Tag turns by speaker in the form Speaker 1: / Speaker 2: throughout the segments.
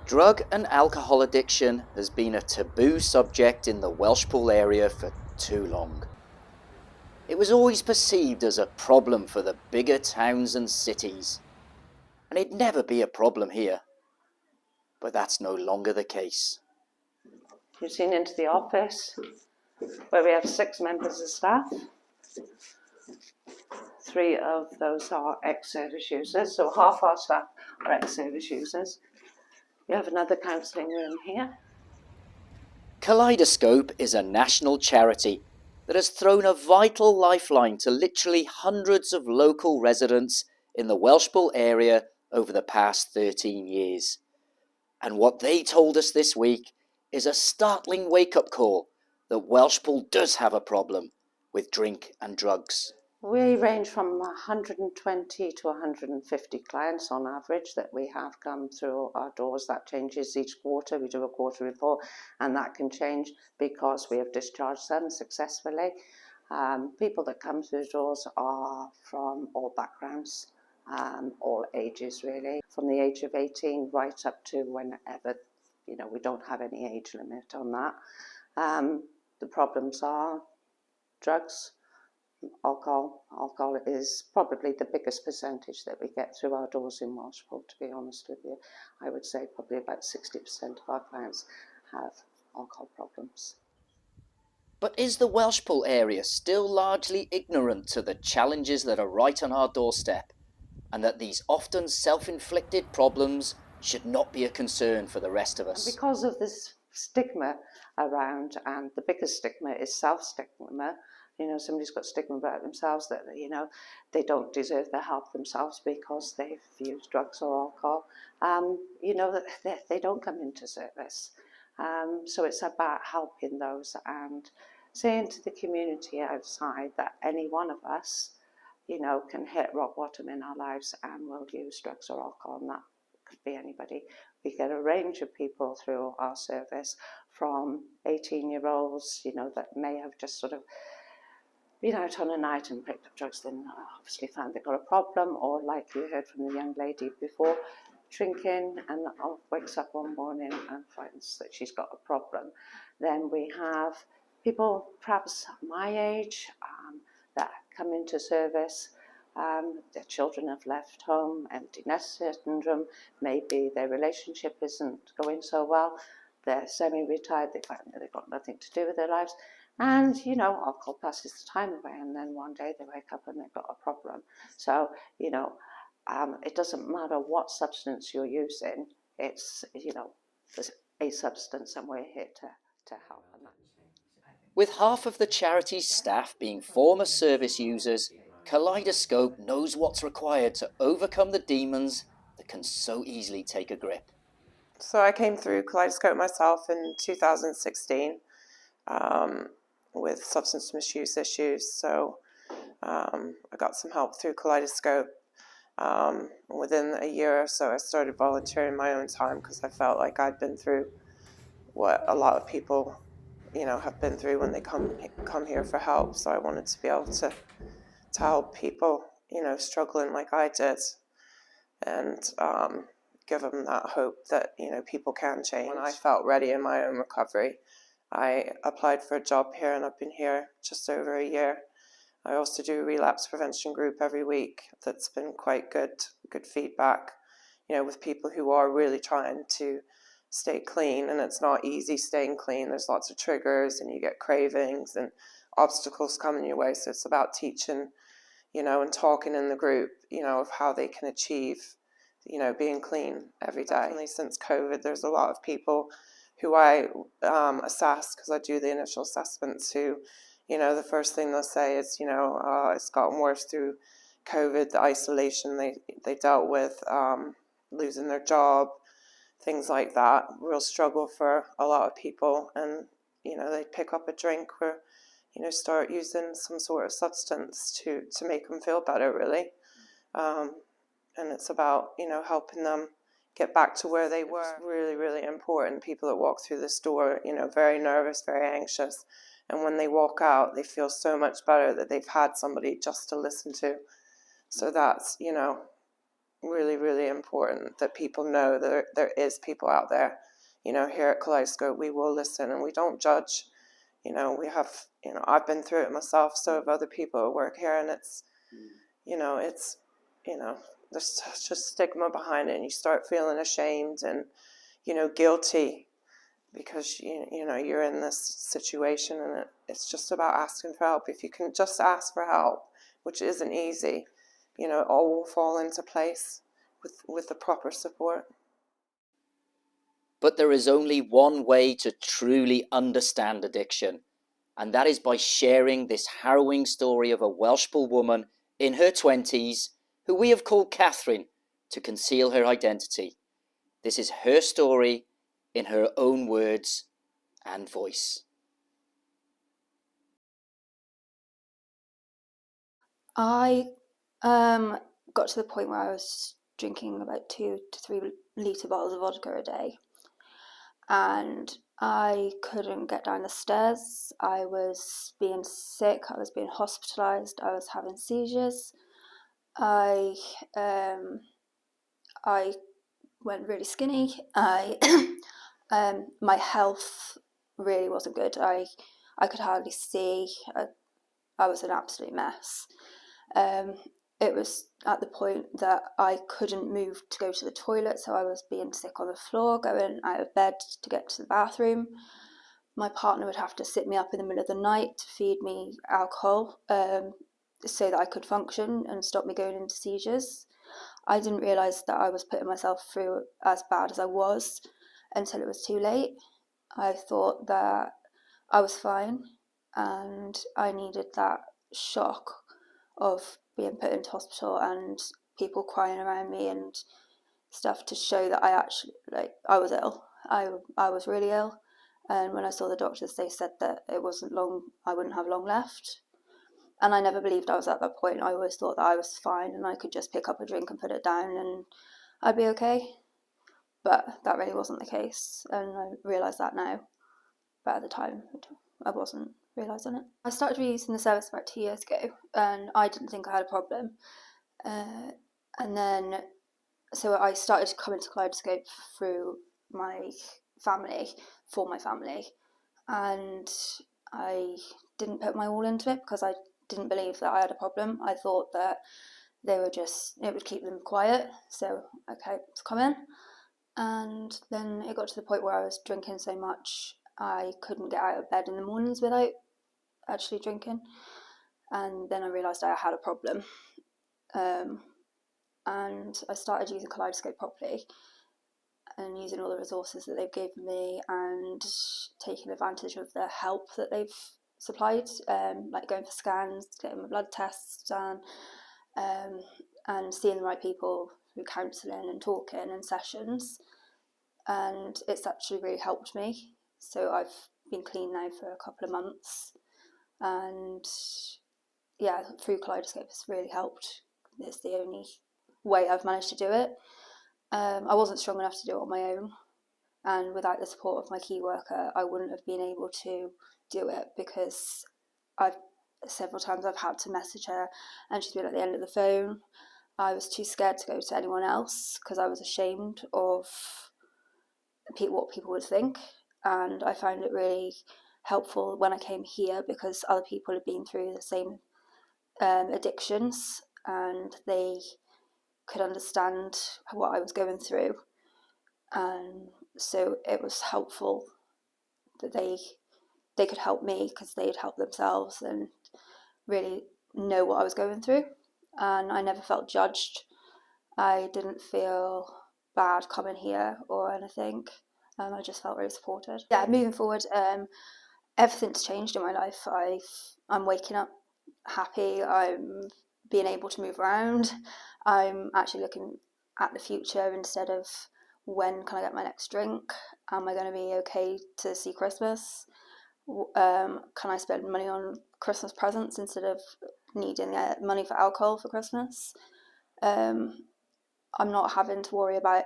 Speaker 1: Drug and alcohol addiction has been a taboo subject in the Welshpool area for too long. It was always perceived as a problem for the bigger towns and cities, and it'd never be a problem here. But that's no longer the case.
Speaker 2: You've seen into the office where we have 6 members of staff. 3 of those are ex-service users, so half our staff are ex-service users. We have another counselling room here.
Speaker 1: Kaleidoscope is a national charity that has thrown a vital lifeline to literally hundreds of local residents in the Welshpool area over the past 13 years. And what they told us this week is a startling wake-up call that Welshpool does have a problem with drink and drugs.
Speaker 2: We range from 120 to 150 clients on average that we have come through our doors. That changes each quarter. We do a quarter report, and that can change because we have discharged some successfully. People that come through the doors are from all backgrounds, all ages really, from the age of 18 right up to whenever. We don't have any age limit on that. The problems are drugs, alcohol. Alcohol is probably the biggest percentage that we get through our doors in Welshpool, to be honest with you. I would say probably about 60% of our clients have alcohol problems.
Speaker 1: But is the Welshpool area still largely ignorant to the challenges that are right on our doorstep, and that these often self-inflicted problems should not be a concern for the rest of us?
Speaker 2: Because of this stigma around, and the biggest stigma is self-stigma. Somebody's got stigma about themselves that, they don't deserve the help themselves because they've used drugs or alcohol. That they don't come into service. So it's about helping those and saying to the community outside that any one of us, can hit rock bottom in our lives and will use drugs or alcohol, and that could be anybody. We get a range of people through our service, from 18-year-olds, that may have just sort of been out on a night and picked up drugs, then obviously found they've got a problem, or like you heard from the young lady before, drinking and wakes up one morning and finds that she's got a problem. Then we have people perhaps my age that come into service. Their children have left home, empty nest syndrome, maybe their relationship isn't going so well, they're semi-retired, they find that they've got nothing to do with their lives, and alcohol passes the time away, and then one day they wake up and they've got a problem. So it doesn't matter what substance you're using, it's there's a substance and we're here to help.
Speaker 1: With half of the charity's staff being former service users, Kaleidoscope knows what's required to overcome the demons that can so easily take a grip.
Speaker 3: So I came through Kaleidoscope myself in 2016 with substance misuse issues. So I got some help through Kaleidoscope. Within a year or so, I started volunteering my own time because I felt like I'd been through what a lot of people have been through when they come here for help. So I wanted to be able to help people, struggling like I did, and give them that hope that, people can change. When I felt ready in my own recovery, I applied for a job here, and I've been here just over a year. I also do a relapse prevention group every week that's been quite good feedback, with people who are really trying to stay clean, and it's not easy staying clean. There's lots of triggers and you get cravings and obstacles coming your way. So it's about teaching, and talking in the group, of how they can achieve, being clean every day. Definitely since COVID, there's a lot of people who I assess, because I do the initial assessments, who, the first thing they'll say is, it's gotten worse through COVID, the isolation they dealt with, losing their job, things like that. Real struggle for a lot of people, and they pick up a drink or start using some sort of substance to make them feel better, really. And it's about helping them get back to where they were. It's really, really important. People that walk through this door, very nervous, very anxious, and when they walk out, they feel so much better that they've had somebody just to listen to. So that's really, really important that people know that there is people out there. Here at Kaleidoscope, we will listen and we don't judge. We have, I've been through it myself, so have other people who work here, and it's, it's, there's such a stigma behind it, and you start feeling ashamed and, guilty because, you're in this situation, and it's just about asking for help. If you can just ask for help, which isn't easy, it all will fall into place with the proper support.
Speaker 1: But there is only one way to truly understand addiction, and that is by sharing this harrowing story of a Welshpool woman in her 20s, who we have called Catherine to conceal her identity. This is her story in her own words and voice.
Speaker 4: I got to the point where I was drinking about 2 to 3 litre bottles of vodka a day, and I couldn't get down the stairs. I was being sick, I was being hospitalised, I was having seizures. I went really skinny. My health really wasn't good. I could hardly see. I was an absolute mess. It was at the point that I couldn't move to go to the toilet, so I was being sick on the floor, going out of bed to get to the bathroom. My partner would have to sit me up in the middle of the night to feed me alcohol so that I could function and stop me going into seizures. I didn't realise that I was putting myself through as bad as I was until it was too late. I thought that I was fine, and I needed that shock of being put into hospital and people crying around me and stuff to show that I was ill. I was really ill, and when I saw the doctors, they said that it wasn't long, I wouldn't have long left. And I never believed I was at that point. I always thought that I was fine and I could just pick up a drink and put it down and I'd be okay. But that really wasn't the case, and I realise that now. But at the time, I wasn't realising it. I started using the service about 2 years ago, and I didn't think I had a problem. And then, so I started coming to Kaleidoscope through my family, for my family, and I didn't put my all into it because I didn't believe that I had a problem. I thought that it would keep them quiet, so okay, let's come in. And then it got to the point where I was drinking so much I couldn't get out of bed in the mornings without actually drinking. And then I realised I had a problem. And I started using Kaleidoscope properly and using all the resources that they've given me and taking advantage of the help that they've supplied, like going for scans, getting my blood tests done, and seeing the right people through counselling and talking and sessions. And it's actually really helped me. So I've been clean now for a couple of months, and yeah, through Kaleidoscope it's really helped. It's the only way I've managed to do it. I wasn't strong enough to do it on my own, and without the support of my key worker I wouldn't have been able to do it, because several times I've had to message her and she's been at the end of the phone. I was too scared to go to anyone else because I was ashamed of what people would think, and I found it really helpful when I came here because other people had been through the same addictions and they could understand what I was going through, and so it was helpful that they could help me because they'd help themselves and really know what I was going through. And I never felt judged. I didn't feel bad coming here or anything. I just felt really supported. Yeah, moving forward, everything's changed in my life. I'm waking up happy. I'm being able to move around. I'm actually looking at the future instead of when can I get my next drink? Am I going to be okay to see Christmas? Can I spend money on Christmas presents instead of needing money for alcohol for Christmas? I'm not having to worry about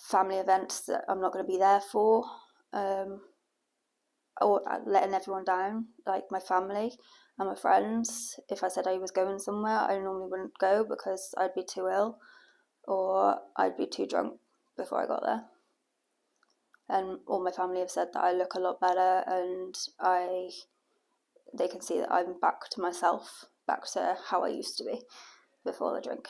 Speaker 4: family events that I'm not going to be there for, or letting everyone down, like my family and my friends. If I said I was going somewhere, I normally wouldn't go because I'd be too ill, or I'd be too drunk before I got there. And all my family have said that I look a lot better, and they can see that I'm back to myself, back to how I used to be before the drink.